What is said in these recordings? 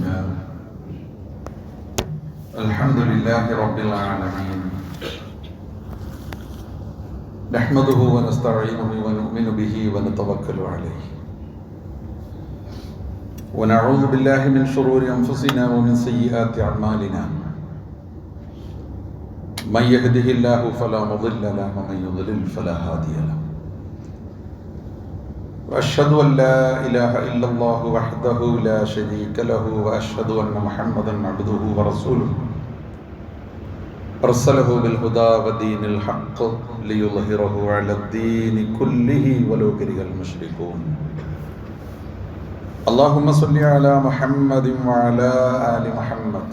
الله. الحمد لله رب العالمين. نحمده ونستعينه ونؤمن به ونتوكل عليه. ونعوذ بالله من شرور أنفسنا ومن سيئات أعمالنا. من يهده الله فلا مضل له ومن يضلل فلا هادي له. وأشهد أن لا إله إلا الله وحده لا شريك له وأشهد أن محمدا عبده ورسوله أرسله بالهدى ودين الحق ليظهره على الدين كله ولو كره المشركون. اللهم صل على محمد وعلى آل محمد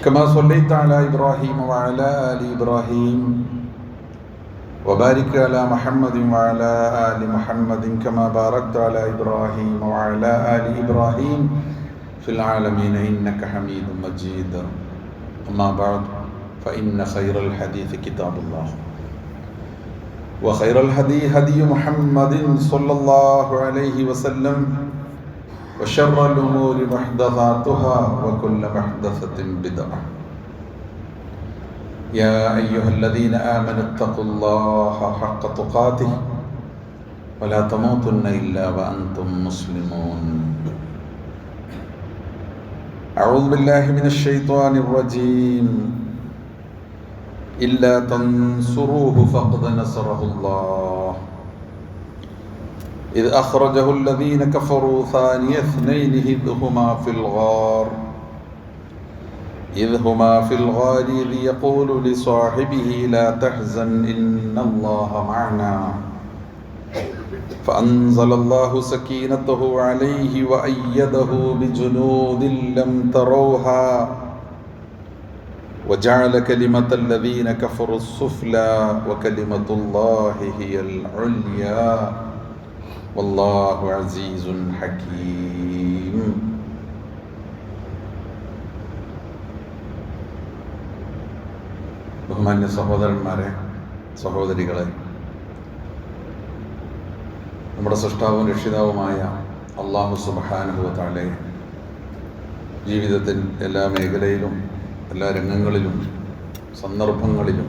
كما صليت على إبراهيم وعلى آل إبراهيم وبارك على محمد وعلى آل محمد كما باركت على إبراهيم وعلى آل إبراهيم في العالمين إنك حميد مجيد. أما بعد فإن خير الحديث كتاب الله وخير الهدي هدي محمد صلى الله عليه وسلم وشر الأمور محدثاتها وكل محدثة بدعة. يا أيها الذين آمنوا اتقوا الله حق تقاته ولا تموتن إلا وأنتم مسلمون. أعوذ بالله من الشيطان الرجيم. إلا تنصروه فقد نصره الله إذ أخرجه الذين كفروا ثاني اثنين إذ هما في الغار إذ يقول لصاحبه لا تحزن إن الله معنا فأنزل الله سكينته عليه وأيده بجنود لم تروها وجعل كلمة الذين كفروا السفلى وكلمة الله هي العليا والله عزيز حكيم. ബഹുമാന്യ സഹോദരന്മാരെ, സഹോദരികളെ, നമ്മുടെ സൃഷ്ടാവും രക്ഷിതാവുമായ അല്ലാഹു സുബ്ഹാനഹു വ തആല ജീവിതത്തിൽ എല്ലാ മേഖലയിലും എല്ലാ രംഗങ്ങളിലും സന്ദർഭങ്ങളിലും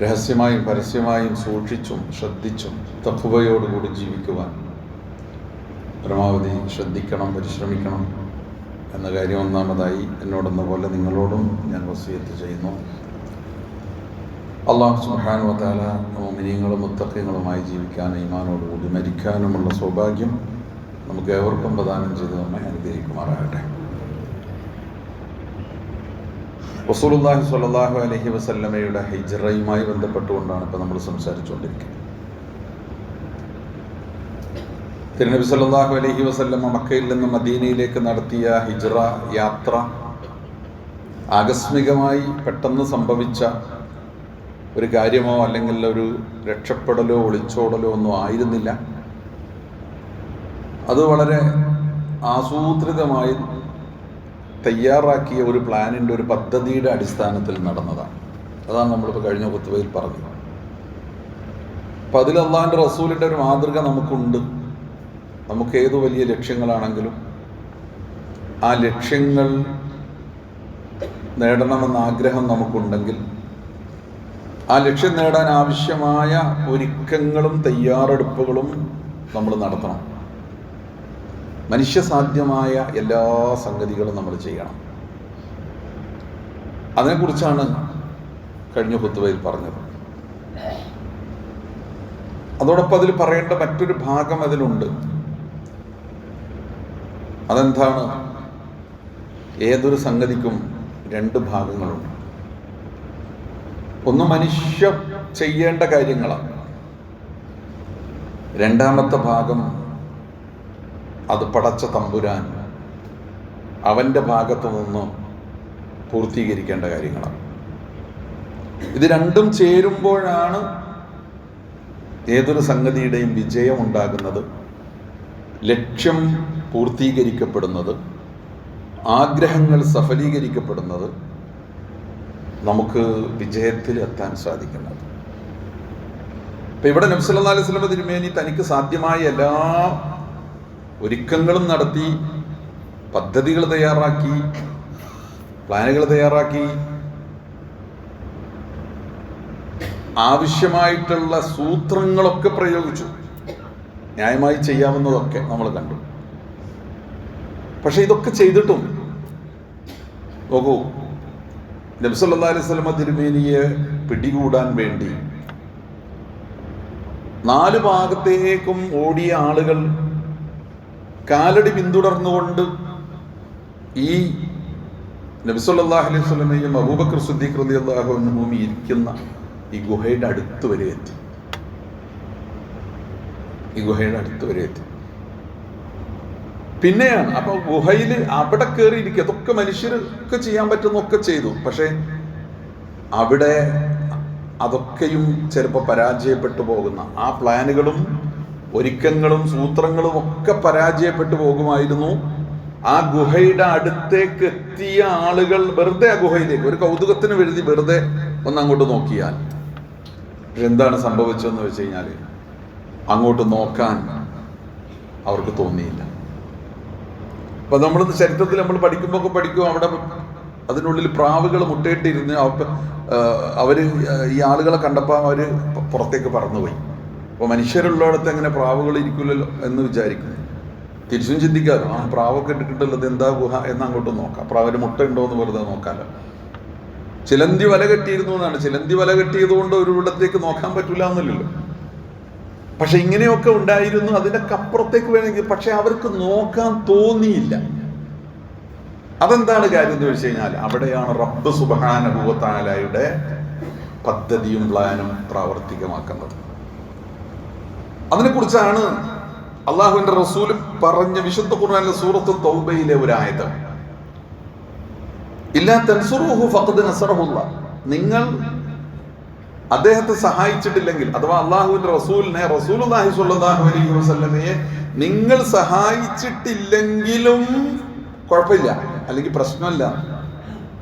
രഹസ്യമായും പരസ്യമായും സൂക്ഷിച്ചും ശ്രദ്ധിച്ചും തഖ്വയോടുകൂടി ജീവിക്കുവാൻ പരമാവധി ശ്രദ്ധിക്കണം, പരിശ്രമിക്കണം എന്ന കാര്യം ഒന്നാമതായി എന്നോടെന്ന പോലെ നിങ്ങളോടും ഞാൻ വസിയത്ത് ചെയ്യുന്നു. അല്ലാഹു സുബ്ഹാനഹു വ തആല മുഅ്മിനീങ്ങളും മുത്തഖീങ്ങളുമായി ജീവിക്കാൻ, ഈമാനോടുകൂടി മരിക്കാനുമുള്ള സൗഭാഗ്യം നമുക്ക് ഏവർക്കും പ്രദാനം ചെയ്ത് നമ്മെ അനുഗ്രഹിക്കുമാറാകട്ടെ. റസൂലുള്ളാഹി സ്വല്ലല്ലാഹു അലൈഹി വസല്ലമയുടെ ഹിജ്റയുമായി ബന്ധപ്പെട്ടുകൊണ്ടാണ് ഇപ്പോൾ നമ്മൾ സംസാരിച്ചുകൊണ്ടിരിക്കുന്നത്. തിരുനബി സല്ലല്ലാഹു അലൈഹി വസല്ലമ മക്കയിൽ നിന്ന് മദീനയിലേക്ക് നടത്തിയ ഹിജ്റ യാത്ര ആകസ്മികമായി പെട്ടെന്ന് സംഭവിച്ച ഒരു കാര്യമോ അല്ലെങ്കിൽ ഒരു രക്ഷപ്പെടലോ ഒളിച്ചോടലോ ഒന്നും ആയിരുന്നില്ല. അത് വളരെ ആസൂത്രിതമായി തയ്യാറാക്കിയ ഒരു പ്ലാനിൻ്റെ, ഒരു പദ്ധതിയുടെ അടിസ്ഥാനത്തിൽ നടന്നതാണ്. അതാണ് നമ്മളിപ്പോൾ കഴിഞ്ഞ ഖുത്ബയിൽ പറഞ്ഞത്. അപ്പം അതിൽ അള്ളാഹിൻ്റെ റസൂലിൻ്റെ ഒരു മാതൃക നമുക്കുണ്ട്. നമുക്ക് ഏതു വലിയ ലക്ഷ്യങ്ങളാണെങ്കിലും ആ ലക്ഷ്യങ്ങൾ നേടണമെന്ന ആഗ്രഹം നമുക്കുണ്ടെങ്കിൽ ആ ലക്ഷ്യം നേടാൻ ആവശ്യമായ ഒരുക്കങ്ങളും തയ്യാറെടുപ്പുകളും നമ്മൾ നടത്തണം. മനുഷ്യസാധ്യമായ എല്ലാ സംഗതികളും നമ്മൾ ചെയ്യണം. അതിനെക്കുറിച്ചാണ് കഴിഞ്ഞ ഖുത്ബയിൽ പറഞ്ഞത്. അതോടൊപ്പം അതിൽ പറയേണ്ട മറ്റൊരു ഭാഗം അതിലുണ്ട്. അതെന്താണ്? ഏതൊരു സംഗതിക്കും രണ്ട് ഭാഗങ്ങളുണ്ട്. ഒന്ന് മനുഷ്യ ചെയ്യേണ്ട കാര്യങ്ങളാണ്. രണ്ടാമത്തെ ഭാഗം അത് പടച്ച തമ്പുരാൻ അവൻ്റെ ഭാഗത്തു നിന്ന് പൂർത്തീകരിക്കേണ്ട കാര്യങ്ങളാണ്. ഇത് രണ്ടും ചേരുമ്പോഴാണ് ഏതൊരു സംഗതിയുടെയും വിജയം ഉണ്ടാകുന്നത്, ലക്ഷ്യം പൂർത്തീകരിക്കപ്പെടുന്നത്, ആഗ്രഹങ്ങൾ സഫലീകരിക്കപ്പെടുന്നത്, നമുക്ക് വിജയത്തിൽ എത്താൻ സാധിക്കുന്നത്. ഇപ്പം ഇവിടെ നബി സല്ലല്ലാഹു അലൈഹി വസല്ലം തിരുമേനി തനിക്ക് സാധ്യമായ എല്ലാ ഒരുക്കങ്ങളും നടത്തി, പദ്ധതികൾ തയ്യാറാക്കി, പ്ലാനുകൾ തയ്യാറാക്കി, ആവശ്യമായിട്ടുള്ള സൂത്രങ്ങളൊക്കെ പ്രയോഗിച്ചു. ന്യായമായി ചെയ്യാവുന്നതൊക്കെ നമ്മൾ കണ്ടു. പക്ഷെ ഇതൊക്കെ ചെയ്തിട്ടും നോക്കൂ, നബി സല്ലല്ലാഹു അലൈഹി വസല്ലം തിരുമേനിയെ പിടികൂടാൻ വേണ്ടി 4 ഭാഗത്തേക്കും ഓടിയ ആളുകൾ കാലടി പിന്തുടർന്നുകൊണ്ട് ഈ നബി സല്ലല്ലാഹു അലൈഹി വസല്ലമയും അബൂബക്കർ സിദ്ദീഖ് റളിയല്ലാഹു അൻഹുവും ഇരിക്കുന്ന ഈ ഗുഹയുടെ അടുത്ത് വരെ എത്തി. പിന്നെയാണ് അപ്പൊ ഗുഹയിൽ അവിടെ കയറിയിരിക്കുക. അതൊക്കെ മനുഷ്യർക്ക് ചെയ്യാൻ പറ്റുന്നൊക്കെ ചെയ്തു. പക്ഷെ അവിടെ അതൊക്കെയും ചിലപ്പോൾ പരാജയപ്പെട്ടു പോകുന്ന ആ പ്ലാനുകളും ഒരുക്കങ്ങളും സൂത്രങ്ങളും ഒക്കെ പരാജയപ്പെട്ടു പോകുമായിരുന്നു. ആ ഗുഹയുടെ അടുത്തേക്ക് എത്തിയ ആളുകൾ വെറുതെ ആ ഗുഹയിലേക്ക് ഒരു കൗതുകത്തിന് എഴുതി വെറുതെ ഒന്നങ്ങോട്ട് നോക്കിയാൽ എന്താണ് സംഭവിച്ചതെന്ന് വെച്ച് കഴിഞ്ഞാൽ അങ്ങോട്ട് നോക്കാൻ അവർക്ക് തോന്നിയില്ല. അപ്പൊ നമ്മൾ ചരിത്രത്തിൽ നമ്മൾ പഠിക്കുമ്പോൾ പഠിക്കും, അവിടെ അതിനുള്ളിൽ പ്രാവുകൾ മുട്ടയിട്ടിരുന്ന് അവര് ഈ ആളുകളെ കണ്ടപ്പോൾ അവര് പുറത്തേക്ക് പറന്നുപോയി. അപ്പോൾ മനുഷ്യരുള്ളിടത്ത് എങ്ങനെ പ്രാവുകൾ ഇരിക്കില്ലല്ലോ എന്ന് വിചാരിക്കുന്നു. തിരിച്ചും ചിന്തിക്കാമല്ലോ, ആ പ്രാവൊക്കെ ഇട്ടിട്ടുള്ളത് എന്താ ഗുഹ എന്ന് അങ്ങോട്ട് നോക്കാം. പ്രാവിന് മുട്ട ഉണ്ടോ എന്ന് വെറുതെ നോക്കാമല്ലോ. ചിലന്തി വല കെട്ടിയിരുന്നു എന്നാണ്. ചിലന്തി വല കെട്ടിയത് കൊണ്ട് ഒരു ഇടത്തേക്ക് നോക്കാൻ പറ്റില്ല എന്നല്ലല്ലോ. പക്ഷെ ഇങ്ങനെയൊക്കെ ഉണ്ടായിരുന്നു. അതിനൊക്കെ അപ്പുറത്തേക്ക് വേണമെങ്കിൽ, പക്ഷെ അവർക്ക് നോക്കാൻ തോന്നിയില്ല. അതെന്താണ് കാര്യം എന്ന് വെച്ച് കഴിഞ്ഞാൽ അവിടെയാണ് റബ്ബ് സുബ്ഹാനഹു വ തആലയുടെ പദ്ധതിയും പ്ലാനും പ്രാവർത്തികമാക്കുന്നത്. അതിനെക്കുറിച്ചാണ് അള്ളാഹുവിന്റെ റസൂൽ പറഞ്ഞ വിശുദ്ധ ഖുർആനിലെ സൂറത്ത് തൗബയിലെ ഒരു ആയത്ത്, ഇല്ലാ തൻസുറൂഹു ഫഖദ് നസറഹുല്ലാഹ്, നിങ്ങൾ അദ്ദേഹത്തെ സഹായിച്ചിട്ടില്ലെങ്കിൽ, അഥവാ അള്ളാഹുവിന്റെ റസൂലിനെ, റസൂലുള്ളാഹി സ്വല്ലല്ലാഹു അലൈഹി വസല്ലമയെ നിങ്ങൾ സഹായിച്ചിട്ടില്ലെങ്കിലും കുഴപ്പമില്ല, അല്ലെങ്കിൽ പ്രശ്നമല്ല,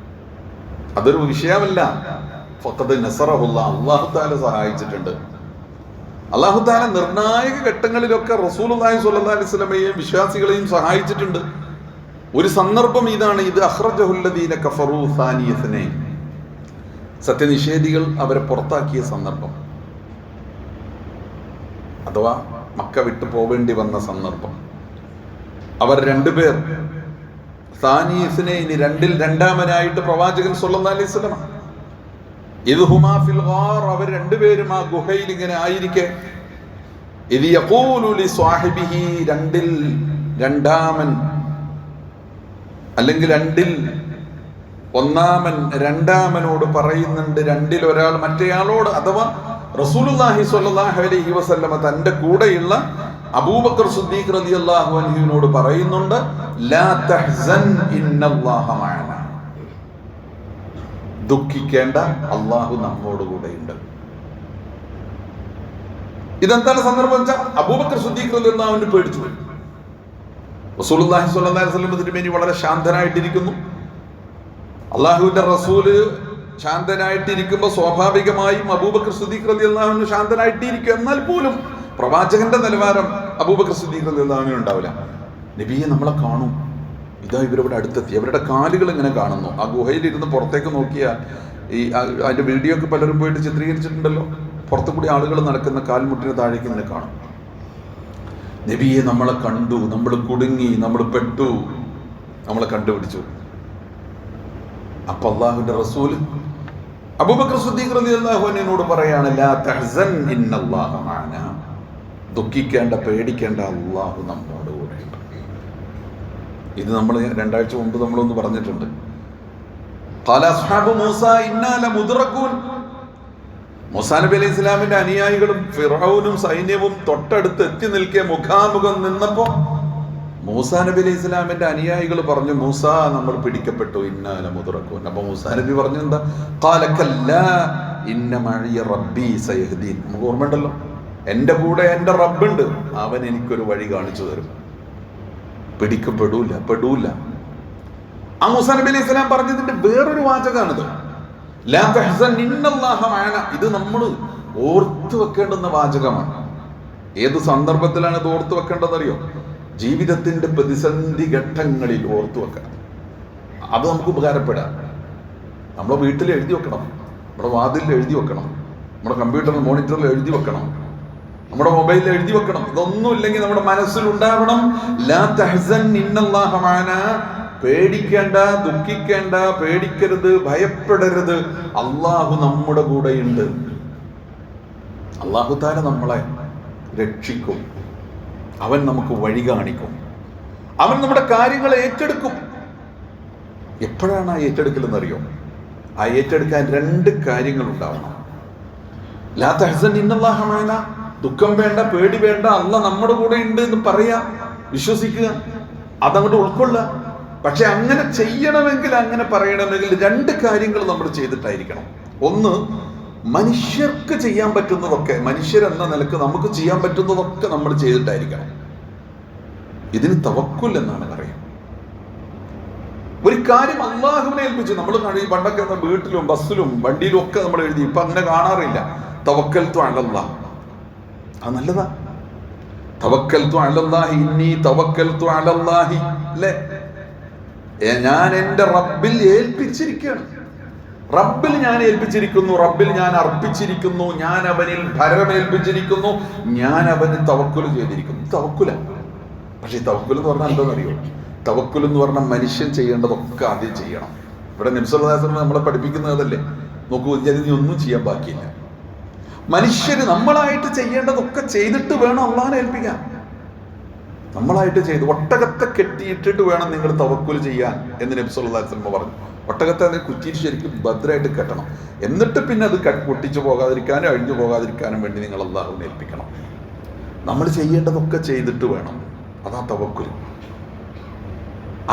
അതൊരു വിഷയമല്ല. ഫഖദ് നസറഹുല്ലാഹ്, അല്ലാഹു തആല സഹായിച്ചിട്ടുണ്ട്. അല്ലാഹു തആല നിർണായക ഘട്ടങ്ങളിലൊക്കെ റസൂലുള്ളാഹി സ്വല്ലല്ലാഹു അലൈഹി വസല്ലമയെയും വിശ്വാസികളെയും സഹായിച്ചിട്ടുണ്ട്. ഒരു സന്ദർഭം ഇതാണ്, ഇത് അഖ്റജഹുല്ലദീന കഫറൂ സാനിയ ഇസ്നൈൻ, സത്യനിഷേധികൾ അവരെ പുറത്താക്കിയ സന്ദർഭം, അഥവാ മക്ക വിട്ടു പോവേണ്ടി വന്ന സന്ദർഭം. അവർ 2 പേർ സാനി ഇസ്നൈൻ, 2-ൽ രണ്ടാമനായിട്ട് പ്രവാചകൻ സ്വല്ലല്ലാഹു അലൈഹി വസല്ലം, ഇദ് ഹുമാ ഫിൽ ഗാർ, അവർ 2 പേരും ആ ഗുഹയിൽ ഇങ്ങനെ ആയിരിക്കെ, ഇദ് യഖൂലു ലി സ്വാഹിബിഹി, 2-ൽ രണ്ടാമൻ അല്ലെങ്കിൽ 2-ൽ ഒന്നാമൻ രണ്ടാമനോട് പറയുന്നുണ്ട്, 2-ൽ ഒരാൾ മറ്റേയാളോട്, അഥവാ റസൂലുള്ളാഹി സ്വല്ലല്ലാഹു അലൈഹി വസല്ലമ തന്റെ കൂടെയുള്ള അബൂബക്കർ സിദ്ദീഖ് റളിയല്ലാഹു അൻഹുവിനോട് പറയുന്നുണ്ട്, ലാ തഹ്സൻ ഇന്നല്ലാഹ മഅനാ, ദുഃഖിക്കേണ്ട, അല്ലാഹു നമ്മോട് കൂടെയുണ്ട്. ഇതെന്താണ് സന്ദർഭം വെച്ചാൽ അബൂബക്കർ സിദ്ദീഖ് റളിയല്ലാഹു അൻഹു പേടിച്ചു പോയി. റസൂലുള്ളാഹി സ്വല്ലല്ലാഹു അലൈഹി വസല്ലം തിരുമേനി വളരെ ശാന്തനായിട്ടിരിക്കുന്നു. അള്ളാഹുവിന്റെ റസൂല് ശാന്തനായിട്ടിരിക്കുമ്പോൾ സ്വാഭാവികമായും അബൂബക്കർ സിദ്ദീഖ് റളിയല്ലാഹു അൻഹു ശാന്തനായിട്ടിരിക്കും. എന്നാൽ പോലും പ്രവാചകന്റെ നിലവാരം അബൂബക്കർ സിദ്ദീഖ് റളിയല്ലാഹു അൻഹു ഉണ്ടാവില്ല. നബിയെ നമ്മളെ കാണും, ഇതാ ഇവരിവിടെ അടുത്തെത്തി, അവരുടെ കാലുകൾ ഇങ്ങനെ കാണുന്നു. ആ ഗുഹയിലിരുന്ന് പുറത്തേക്ക് നോക്കിയാൽ അതിന്റെ വീഡിയോ ഒക്കെ പലരും പോയിട്ട് ചിത്രീകരിച്ചിട്ടുണ്ടല്ലോ. പുറത്തു കൂടി ആളുകൾ നടക്കുന്ന കാൽമുട്ടിന് താഴേക്ക് ഇങ്ങനെ കാണും. നബിയെ നമ്മളെ കണ്ടു, നമ്മൾ കുടുങ്ങി, നമ്മൾ പെട്ടു, നമ്മളെ കണ്ടുപിടിച്ചു. അപ്പൊ അള്ളാഹുവിന്റെ റസൂൽ അബൂബക്കർ സിദ്ദീഖ് റളിയല്ലാഹു അൻഹുവിനോട് പറയാണ്, ലാ തഹ്സൻ ഇന്നല്ലാഹ മഅനാ, ദുഃഖിക്കേണ്ട, പേടിക്കേണ്ട, അള്ളാഹു നമ്മോട് കൂടെയുണ്ട്. ഇത് നമ്മൾ 2 ആഴ്ച മുമ്പ് നമ്മളൊന്ന് പറഞ്ഞിട്ടുണ്ട്. ഖാല അസ്ഹാബു മൂസ ഇന്നാ ലമുദ്റകൂൻ, മൂസാ നബി അലൈഹി ഇസ്ലാമിന്റെ അനുയായികളും ഫിർഔനും സൈന്യവും തൊട്ടടുത്ത് എത്തി നിൽക്കെ മുഖാമുഖം നിന്നപ്പോ മൂസാ നബി അലൈഹി ഇസ്ലാമിന്റെ അനുയായികൾ പറഞ്ഞു, മൂസ നമ്മൾ പിടിക്കപ്പെട്ടു, ഇന്നാ ലമുദ്റകൂൻ. അപ്പൊ മൂസാ നബി പറഞ്ഞു എന്താ, ഖാല കല്ലാ ഇന്ന മഅിയ റബ്ബി സയഹ്ദീൻ, നമുക്ക് ഓർമ്മയുണ്ടല്ലോ, എൻ്റെ കൂടെ എൻ്റെ റബ്ബുണ്ട്, അവൻ എനിക്കൊരു വഴി കാണിച്ചു തരും, പെടൂല. ആ മൂസാ നബി അലൈഹി ഇസ്ലാം പറഞ്ഞതിന്റെ വേറൊരു വാചകമാണിത്, ലാ തഹ്സൻ ഇന്നല്ലാഹ മഅനാ. ഇത് നമ്മൾ ഓർത്തു വെക്കേണ്ടുന്ന വാചകമാണ്. ഏത് സന്ദർഭത്തിലാണ് ഇത് ഓർത്തു വെക്കേണ്ടതെന്നറിയോ? ജീവിതത്തിൻ്റെ പ്രതിസന്ധി ഘട്ടങ്ങളിൽ ഓർത്തു വെക്കണം. അത് നമുക്ക് ഉപകാരപ്പെടാം. നമ്മുടെ വീട്ടിൽ എഴുതി വെക്കണം, നമ്മുടെ വാതിലിൽ എഴുതി വെക്കണം, നമ്മുടെ കമ്പ്യൂട്ടറിൽ മോണിറ്ററിൽ എഴുതി വെക്കണം, നമ്മുടെ മൊബൈലിൽ എഴുതി വെക്കണം. ഇതൊന്നും ഇല്ലെങ്കിൽ നമ്മുടെ മനസ്സിലുണ്ടാവണം, ലാ തഹ്സൻ ഇന്നല്ലാഹ മഅനാ. പേടിക്കേണ്ട, ദുഃഖിക്കേണ്ട, പേടിക്കരുത്, ഭയപ്പെടരുത്, അള്ളാഹു നമ്മുടെ കൂടെയുണ്ട്. അള്ളാഹു താല നമ്മളെ രക്ഷിക്കും, അവൻ നമുക്ക് വഴി കാണിക്കും, അവൻ നമ്മുടെ കാര്യങ്ങളെ ഏറ്റെടുക്കും. എപ്പോഴാണ് ആ ഏറ്റെടുക്കൽ എന്നറിയോ? ആ ഏറ്റെടുക്കാൻ 2 കാര്യങ്ങൾ ഉണ്ടാവണം. ലാ തഹ്സൻ ഇന്നല്ലാഹ മഅനാ. ദുഃഖം വേണ്ട, പേടി വേണ്ട, അള്ളാഹ് നമ്മുടെ കൂടെ ഉണ്ട് എന്ന് പറയാ, വിശ്വസിക്കുക, അതങ്ങോട്ട് ഉൾക്കൊള്ളുക. പക്ഷെ അങ്ങനെ ചെയ്യണമെങ്കിൽ, അങ്ങനെ പറയണമെങ്കിൽ 2 കാര്യങ്ങൾ നമ്മൾ ചെയ്തിട്ടായിരിക്കണം. ഒന്ന്, മനുഷ്യർക്ക് ചെയ്യാൻ പറ്റുന്നതൊക്കെ, മനുഷ്യരെന്ന നിലക്ക് നമുക്ക് ചെയ്യാൻ പറ്റുന്നതൊക്കെ നമ്മൾ ചെയ്തിട്ടായിരിക്കണം. ഇതിന് തവക്കുൽ എന്നാണ് പറയുക. ഒരു കാര്യം അള്ളാഹുവിനെ ഏൽപ്പിച്ചു. നമ്മൾ പണ്ടൊക്കെ വീട്ടിലും ബസ്സിലും വണ്ടിയിലും ഒക്കെ നമ്മൾ എഴുതി, ഇപ്പൊ അങ്ങനെ കാണാറില്ല. തവക്കൽതു അലല്ലാഹ്, അത് നല്ലതാ. തവക്കൽതു അലല്ലാഹി ഇന്നി തവക്കൽതു അലല്ലാഹി, അല്ലേ? ഞാൻ എൻ്റെ റബ്ബിൽ ഏൽപ്പിച്ചിരിക്കുകയാണ്, റബ്ബിൽ ഞാൻ ഏൽപ്പിച്ചിരിക്കുന്നു, റബ്ബിൽ ഞാൻ അർപ്പിച്ചിരിക്കുന്നു, ഞാൻ അവനിൽ ഭരമേൽപ്പിച്ചിരിക്കുന്നു, ഞാൻ അവന് തവക്കുൽ ചെയ്തിരിക്കുന്നു. തവക്കുല. പക്ഷെ തവക്കുൽ എന്ന് പറഞ്ഞാൽ എന്താണെന്നറിയോ? തവക്കുൽ എന്ന് പറഞ്ഞാൽ മനുഷ്യൻ ചെയ്യേണ്ടതൊക്കെ ആദ്യം ചെയ്യണം. ഇവിടെ നബി സല്ലല്ലാഹു അലൈഹി വസല്ലം നമ്മളെ പഠിപ്പിക്കുന്നതല്ലേ, നോക്കൂ, ഇനി ഒന്നും ചെയ്യാൻ ബാക്കിയില്ല. മനുഷ്യര് നമ്മളായിട്ട് ചെയ്യേണ്ടതൊക്കെ ചെയ്തിട്ട് വേണം അള്ളാഹിനെ ഏൽപ്പിക്കാൻ. നമ്മളായിട്ട് ചെയ്ത്, ഒട്ടകത്തെ കെട്ടിയിട്ടിട്ട് വേണം നിങ്ങൾ തവക്കുൽ ചെയ്യാൻ എന്ന് നബി സല്ലല്ലാഹു അലൈഹി വസല്ലം പറഞ്ഞു. ഒട്ടകത്തെ അതിനെ കുറ്റിയിട്ട് ശരിക്കും ഭദ്രമായിട്ട് കെട്ടണം. എന്നിട്ട് പിന്നെ അത് പൊട്ടിച്ചു പോകാതിരിക്കാനും അഴിഞ്ഞു പോകാതിരിക്കാനും വേണ്ടി നിങ്ങൾ അള്ളാഹുവിനെ ഏൽപ്പിക്കണം. നമ്മൾ ചെയ്യേണ്ടതൊക്കെ ചെയ്തിട്ട് വേണം. അതാ തവക്കുൽ.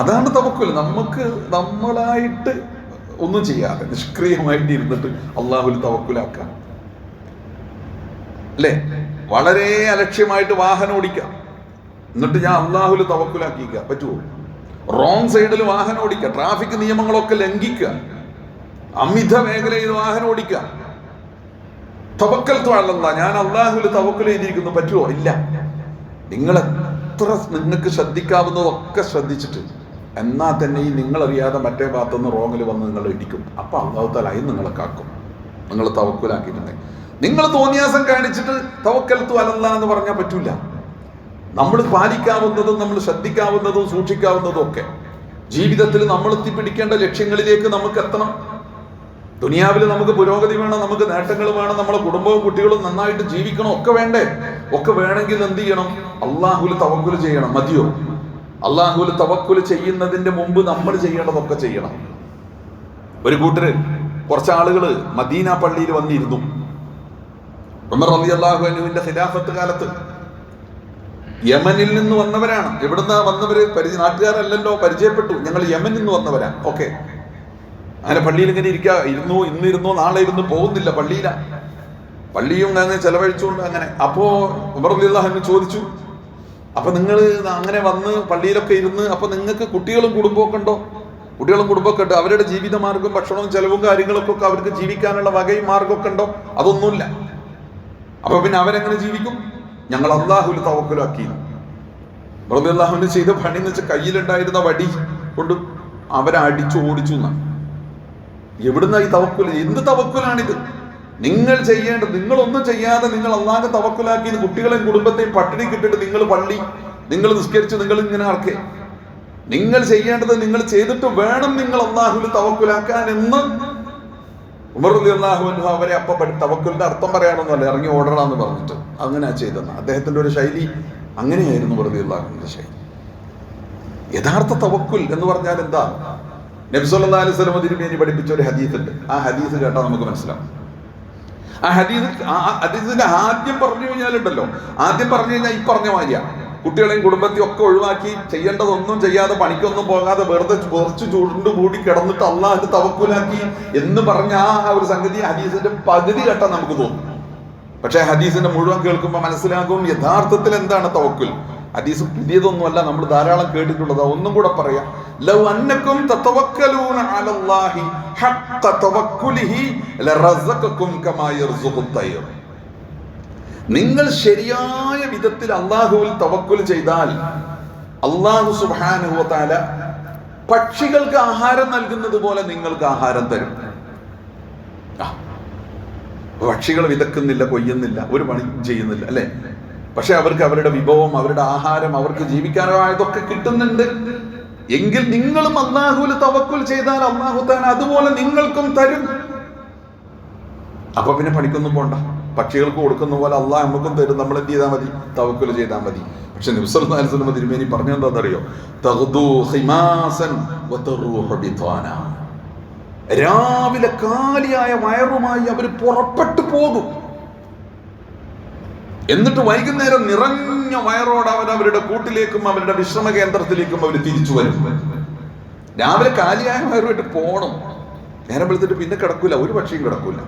അതാണ് തവക്കുൽ. നമുക്ക് നമ്മളായിട്ട് ഒന്നും ചെയ്യാതെ നിഷ്ക്രിയമായിട്ട് ഇരുന്നിട്ട് അള്ളാഹുവിൽ തവക്കുലാക്കാം, അല്ലേ? വളരെ അലക്ഷ്യമായിട്ട് വാഹനം ഓടിക്കാം, എന്നിട്ട് ഞാൻ അള്ളാഹുവിൽ തവക്കുലാക്കിക്കുക, പറ്റുമോ? റോങ് സൈഡിൽ വാഹനം ഓടിക്കുക, ട്രാഫിക് നിയമങ്ങളൊക്കെ ലംഘിക്കുക, അമിത മേഖലയിൽ വാഹനം ഓടിക്കുക. തവക്കൽതു അലല്ലാഹ്, ഞാൻ അള്ളാഹുവിൽ തവക്കുൽ ചെയ്തിരിക്കുന്നു, പറ്റുമോ? ഇല്ല. നിങ്ങൾ എത്ര നിങ്ങൾക്ക് ശ്രദ്ധിക്കാവുന്നതൊക്കെ ശ്രദ്ധിച്ചിട്ട് എന്നാൽ തന്നെ ഈ നിങ്ങളറിയാതെ മറ്റേ ഭാഗത്തുനിന്ന് റോങ്ങിൽ വന്ന് നിങ്ങൾ ഇടിക്കും. അപ്പൊ അള്ളാഹു തആല അതിൽ നിങ്ങളെ കാക്കും. നിങ്ങൾ തവക്കുലാക്കിയിട്ടുണ്ടെങ്കിൽ. നിങ്ങൾ തോന്നിയാസം കാണിച്ചിട്ട് തവക്കൽതു അലല്ലാഹ് എന്ന് പറഞ്ഞാൽ പറ്റൂല. നമ്മൾ പാലിക്കാവുന്നതും നമ്മൾ ശ്രദ്ധിക്കാവുന്നതും സൂക്ഷിക്കാവുന്നതും ഒക്കെ ജീവിതത്തിൽ നമ്മൾ എത്തിപ്പിടിക്കേണ്ട ലക്ഷ്യങ്ങളിലേക്ക് നമുക്ക് എത്തണം. ദുനിയാവിൽ നമുക്ക് പുരോഗതി വേണം, നമുക്ക് നേട്ടങ്ങൾ വേണം, നമ്മളെ കുടുംബവും കുട്ടികളും നന്നായിട്ട് ജീവിക്കണം, ഒക്കെ വേണ്ടേ? ഒക്കെ വേണമെങ്കിൽ എന്ത് ചെയ്യണം? അള്ളാഹുവിൽ തവക്കുൽ ചെയ്യണം. മതിയോ? അള്ളാഹുവിൽ തവക്കുൽ ചെയ്യുന്നതിന്റെ മുമ്പ് നമ്മൾ ചെയ്യേണ്ടതൊക്കെ ചെയ്യണം. ഒരു കൂട്ടര്, കുറച്ച് ആളുകൾ മദീന പള്ളിയിൽ വന്നിരുന്നു. ഉമർ റളിയല്ലാഹു അൻഹുവിന്റെ ഖിലാഫത്ത് കാലത്ത് യമനിൽ നിന്ന് വന്നവരാണ്. എവിടുന്നാ വന്നവര്? നാട്ടുകാരല്ലല്ലോ, പരിചയപ്പെട്ടു, ഞങ്ങൾ യമനിൽ നിന്ന് വന്നവരാ. ഓക്കെ, അങ്ങനെ പള്ളിയിൽ ഇങ്ങനെ ഇന്നിരുന്നു നാളെ ഇരുന്ന് പോകുന്നില്ല, പള്ളിയും അങ്ങനെ ചെലവഴിച്ചുകൊണ്ട് അങ്ങനെ. അപ്പോ ഉമർ റളിയല്ലാഹു അൻഹു ചോദിച്ചു, അപ്പൊ നിങ്ങൾ അങ്ങനെ വന്ന് പള്ളിയിലൊക്കെ ഇരുന്ന്, അപ്പൊ നിങ്ങൾക്ക് കുട്ടികളും കുടുംബമൊക്കെ ഉണ്ടോ? കുട്ടികളും കുടുംബമൊക്കെ ഉണ്ട്, അവരുടെ ജീവിത മാർഗം, ഭക്ഷണവും ചെലവും കാര്യങ്ങളൊക്കെ അവർക്ക് ജീവിക്കാനുള്ള വകയും മാർഗമൊക്കെ ഉണ്ടോ? അതൊന്നുമില്ല. അപ്പൊ പിന്നെ അവരെങ്ങനെ ജീവിക്കും? ഞങ്ങൾ അള്ളാഹുവിൽ തവക്കുലാക്കി. റളിയല്ലാഹു ചെയ്ത പണി എന്ന് വെച്ചാൽ കയ്യിലുണ്ടായിരുന്ന വടി കൊണ്ട് അവരെ അടിച്ചു ഓടിച്ചു എന്നാണ്. എവിടുന്ന ഈ തവക്കുൽ? എന്ത് തവക്കുലാണിത്? നിങ്ങൾ ചെയ്യേണ്ടത്, നിങ്ങളൊന്നും ചെയ്യാതെ നിങ്ങൾ അള്ളാഹുവിനെ തവക്കുലാക്കി കുട്ടികളെയും കുടുംബത്തെയും പട്ടിണി കിട്ടിട്ട് നിങ്ങൾ നിസ്കരിച്ച് നിങ്ങൾ ഇങ്ങനെ ആർക്കേ? നിങ്ങൾ ചെയ്യേണ്ടത് നിങ്ങൾ ചെയ്തിട്ട് വേണം നിങ്ങൾ അള്ളാഹുവിൽ തവക്കുലാക്കാൻ എന്ന് ഉമർ റളിയല്ലാഹു അൻഹു അവരെ അപ്പൊ തവക്കുലിന്റെ അർത്ഥം പറയാനൊന്നുമല്ല, ഇറങ്ങി ഓടണമെന്ന് പറഞ്ഞിട്ട് അങ്ങനെ ചെയ്തെന്ന്. അദ്ദേഹത്തിന്റെ ഒരു ശൈലി അങ്ങനെയായിരുന്നു ഉമർ റളിയല്ലാഹു അൻഹുവിന്റെ ശൈലി. യഥാർത്ഥ തവക്കുൽ എന്ന് പറഞ്ഞാൽ എന്താ? നബി സല്ലല്ലാഹു അലൈഹി വസല്ലം തിരുമേനി പഠിപ്പിച്ച ഒരു ഹദീസ് ഉണ്ട്. ആ ഹദീസ് കേട്ടാൽ നമുക്ക് മനസ്സിലാവും. ആ ഹദീസിന്റെ ആദ്യം പറഞ്ഞു കഴിഞ്ഞാലുണ്ടല്ലോ, ഈ പറഞ്ഞ മാതിരിയാണ്. കുട്ടികളെയും കുടുംബത്തെയും ഒക്കെ ഒഴിവാക്കി ചെയ്യേണ്ടതൊന്നും ചെയ്യാതെ പണിക്കൊന്നും പോകാതെ വെറുതെ കുറച്ച് ചൂടുണ്ട് മൂടി കിടന്നിട്ട് അള്ളാഹുവിന്റെ തവക്കുലാക്കി എന്ന് പറഞ്ഞ ആ ഒരു സംഗതി ഹദീസിന്റെ പകുതി കേട്ടാൽ നമുക്ക് തോന്നും. പക്ഷെ ഹദീസിന്റെ മുഴുവൻ കേൾക്കുമ്പോൾ മനസ്സിലാക്കും യഥാർത്ഥത്തിൽ എന്താണ് തവക്കുൽ. ഹദീസ് പുതിയതൊന്നുമല്ല, നമ്മൾ ധാരാളം കേട്ടിട്ടുള്ളതാ. ഒന്നും കൂടെ പറയാം. ലൗ അന്നകും തതവക്കലൂന അലല്ലാഹി ഹഖ്ഖ തവക്കുലിഹി ലറസഖകും കമാ യർസുഖു തയ്ർ. നിങ്ങൾ ശരിയായ വിധത്തിൽ അള്ളാഹുവിൽ തവക്കുൽ ചെയ്താൽ അല്ലാഹു സുബ്ഹാനഹു വ തആല പക്ഷികൾക്ക് ആഹാരം നൽകുന്നത് പോലെ നിങ്ങൾക്ക് ആഹാരം തരും. പക്ഷികൾ വിതക്കുന്നില്ല, കൊയ്യുന്നില്ല, ഒരു പണി ചെയ്യുന്നില്ല, അല്ലെ? പക്ഷെ അവർക്ക് അവരുടെ വിഭവം, അവരുടെ ആഹാരം, അവർക്ക് ജീവിക്കാനായതൊക്കെ കിട്ടുന്നുണ്ട്. എങ്കിൽ നിങ്ങളും അല്ലാഹുവിൽ തവക്കുൽ ചെയ്താൽ അല്ലാഹു തആല അതുപോലെ നിങ്ങൾക്കും തരും. അപ്പൊ പിന്നെ പണിക്കൊന്നും പോണ്ട. പക്ഷികൾക്ക് കൊടുക്കുന്ന പോലെ അള്ളാഹ് നമുക്കും തരും. നമ്മൾ എന്ത് ചെയ്താൽ മതി? തവക്കുൽ ചെയ്താൽ മതി. പക്ഷെ നബി സല്ലല്ലാഹു അലൈഹി വസല്ലം തിരുമേനി പറഞ്ഞെന്താണെന്നറിയോ? തഗ്ദൂ ഖിമാസൻ വതറൂഹു ബിതാന. രാവിലെ കാലിയായ വയറുമായി അവർ പുറപ്പെട്ടു പോകും. എന്നിട്ട് വൈകുന്നേരം നിറഞ്ഞ വയറോടെ അവരുടെ കൂട്ടിലേക്കും അവരുടെ വിശ്രമ കേന്ദ്രത്തിലേക്കും അവർ തിരിച്ചു വരും. രാവിലെ കാലിയായ വയറുമായിട്ട് പോകണം. നേരം വെളുത്തിട്ട് പിന്നെ കിടക്കൂല, ഒരു പക്ഷിയും കിടക്കൂല,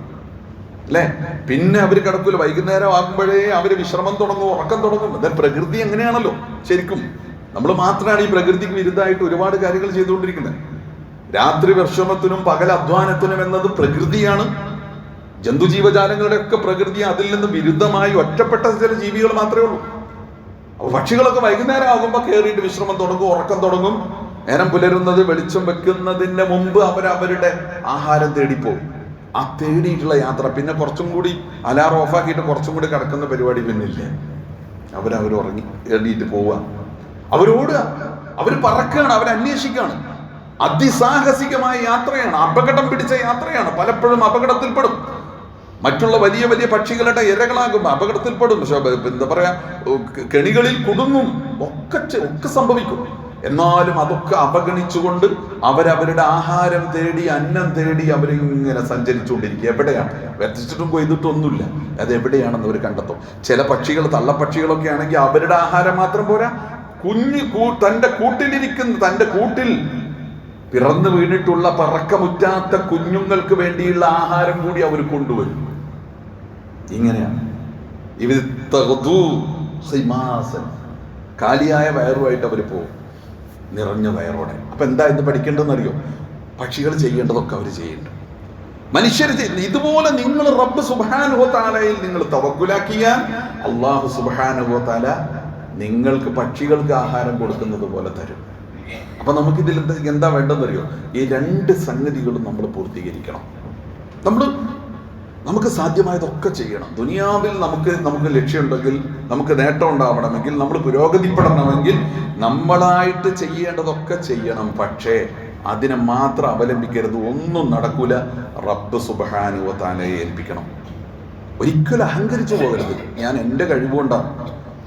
അല്ലെ? പിന്നെ അവർ കിടക്കൂല. വൈകുന്നേരം ആകുമ്പോഴേ അവര് വിശ്രമം തുടങ്ങും, ഉറക്കം തുടങ്ങും. എന്നാൽ പ്രകൃതി എങ്ങനെയാണല്ലോ. ശരിക്കും നമ്മൾ മാത്രമാണ് ഈ പ്രകൃതിക്ക് വിരുദ്ധമായിട്ട് ഒരുപാട് കാര്യങ്ങൾ ചെയ്തുകൊണ്ടിരിക്കുന്നത്. രാത്രി വിശ്രമത്തിനും പകൽ അധ്വാനത്തിനും എന്നത് പ്രകൃതിയാണ്. ജന്തുജീവജാലങ്ങളുടെ ഒക്കെ പ്രകൃതി അതിൽ നിന്ന് വിരുദ്ധമായി ഒറ്റപ്പെട്ട ചില ജീവികൾ മാത്രമേ ഉള്ളൂ. അപ്പൊ പക്ഷികളൊക്കെ വൈകുന്നേരം ആകുമ്പോൾ കയറിയിട്ട് വിശ്രമം തുടങ്ങും, ഉറക്കം തുടങ്ങും. നേരം പുലരുന്നത് വെളിച്ചം വെക്കുന്നതിന്റെ മുമ്പ് അവരുടെ ആഹാരം തേടിപ്പോകും. ആ തേടിയിട്ടുള്ള യാത്ര പിന്നെ കുറച്ചും കൂടി അലാറം ഓഫാക്കിയിട്ട് കുറച്ചും കൂടി കിടക്കുന്ന പരിപാടി പിന്നില്ല. അവർ ഉറങ്ങി എഴുതിയിട്ട് പോവുക, അവരോടുക, അവർ പറക്കുകയാണ്, അവരന്വേഷിക്കുകയാണ്. അതിസാഹസികമായ യാത്രയാണ്, അപകടം പിടിച്ച യാത്രയാണ്. പലപ്പോഴും അപകടത്തിൽപ്പെടും. മറ്റുള്ള വലിയ വലിയ പക്ഷികളുടെ ഇരകളാകും, അപകടത്തിൽപ്പെടും, എന്താ പറയാ, കെണികളിൽ കുടുങ്ങും, ഒക്കെ സംഭവിക്കും. എന്നാലും അതൊക്കെ അവഗണിച്ചുകൊണ്ട് അവരവരുടെ ആഹാരം തേടി, അന്നം തേടി അവരിങ്ങനെ സഞ്ചരിച്ചുകൊണ്ടിരിക്കുക. എവിടെയാണ്? വെച്ചിട്ടും കൊയ്തിട്ടും ഒന്നുമില്ല. അത് എവിടെയാണെന്ന് അവർ കണ്ടെത്തും. ചില പക്ഷികൾ, തള്ളപ്പക്ഷികളൊക്കെ ആണെങ്കിൽ അവരുടെ ആഹാരം മാത്രം പോരാ, തന്റെ കൂട്ടിൽ പിറന്നു വീണിട്ടുള്ള പറക്കമുറ്റാത്ത കുഞ്ഞുങ്ങൾക്ക് വേണ്ടിയുള്ള ആഹാരം കൂടി അവർ കൊണ്ടുവരും. ഇങ്ങനെയാണ് കാലിയായ വയറുമായിട്ട് അവർ പോകും, നിറഞ്ഞ വയറോടെ. അപ്പൊ എന്താ ഇന്ന് പഠിക്കേണ്ടതെന്നറിയോ? പക്ഷികൾ ചെയ്യേണ്ടതൊക്കെ അവർ ചെയ്യുന്നുണ്ട്. മനുഷ്യർ ഇതുപോലെ നിങ്ങൾ റബ്ബ് സുബ്ഹാനഹു വ തആലയിൽ നിങ്ങൾ തവക്കുലാക്കിയാൽ അല്ലാഹു സുബ്ഹാനഹു വ തആല നിങ്ങൾക്ക് പക്ഷികൾക്ക് ആഹാരം കൊടുക്കുന്നത് പോലെ തരും. അപ്പൊ നമുക്കിതിൽ എന്താ വേണ്ടെന്നറിയോ? ഈ രണ്ട് സംഗതികളും നമ്മൾ പൂർത്തീകരിക്കണം. നമുക്ക് സാധ്യമായതൊക്കെ ചെയ്യണം. ദുനിയാവിൽ നമുക്ക് ലക്ഷ്യമുണ്ടെങ്കിൽ, നമുക്ക് നേട്ടം ഉണ്ടാവണമെങ്കിൽ, നമ്മൾ പുരോഗതിപ്പെടണമെങ്കിൽ നമ്മളായിട്ട് ചെയ്യേണ്ടതൊക്കെ ചെയ്യണം. പക്ഷേ അതിനെ മാത്രം അവലംബിക്കരുത്. ഒന്നും നടക്കൂല. റബ്ബ് സുബ്ഹാനഹു വ തആലയെ ഏൽപ്പിക്കണം. ഒരിക്കലും അഹങ്കരിച്ചു പോകരുത്. ഞാൻ എൻ്റെ കഴിവുകൊണ്ടാണ്,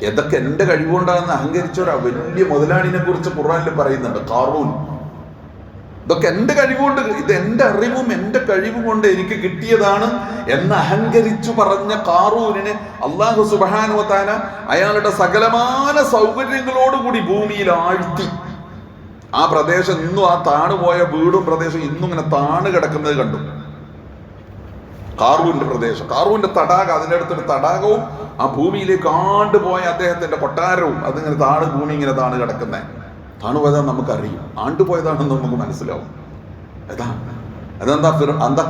ഇതൊക്കെ എൻ്റെ കഴിവുകൊണ്ടാണെന്ന് അഹങ്കരിച്ച ഒരു വലിയ മുതലാളിനെ കുറിച്ച് ഖുർആനിൽ പറയുന്നുണ്ട്, ഖാറൂൻ. ഇതൊക്കെ എൻ്റെ കഴിവുകൊണ്ട്, ഇത് എൻ്റെ അറിവും എൻ്റെ കഴിവും കൊണ്ട് എനിക്ക് കിട്ടിയതാണ് എന്ന് അഹങ്കരിച്ചു പറഞ്ഞ ഖാറൂനിനെ അല്ലാഹു സുബ്ഹാനഹു വ തആല അയാളുടെ സകലമാന സൗകര്യങ്ങളോടുകൂടി ഭൂമിയിൽ ആഴ്ത്തി. ആ പ്രദേശം ഇന്നും, ആ താണുപോയ വീടും പ്രദേശം ഇന്നും ഇങ്ങനെ താണു കിടക്കുന്നത് കണ്ടു. ഖാറൂന്റെ പ്രദേശം, ഖാറൂന്റെ തടാകം, അതിൻ്റെ അടുത്തൊരു തടാകവും ആ ഭൂമിയിലേക്ക് ആണ്ടുപോയ അദ്ദേഹത്തിന്റെ കൊട്ടാരവും അതിങ്ങനെ ഭൂമി ഇങ്ങനെ താണു കിടക്കുന്നേ. താണുപോയതാണെന്ന് നമുക്കറിയും, ആണ്ടുപോയതാണെന്ന് നമുക്ക് മനസ്സിലാവും. അതെന്താ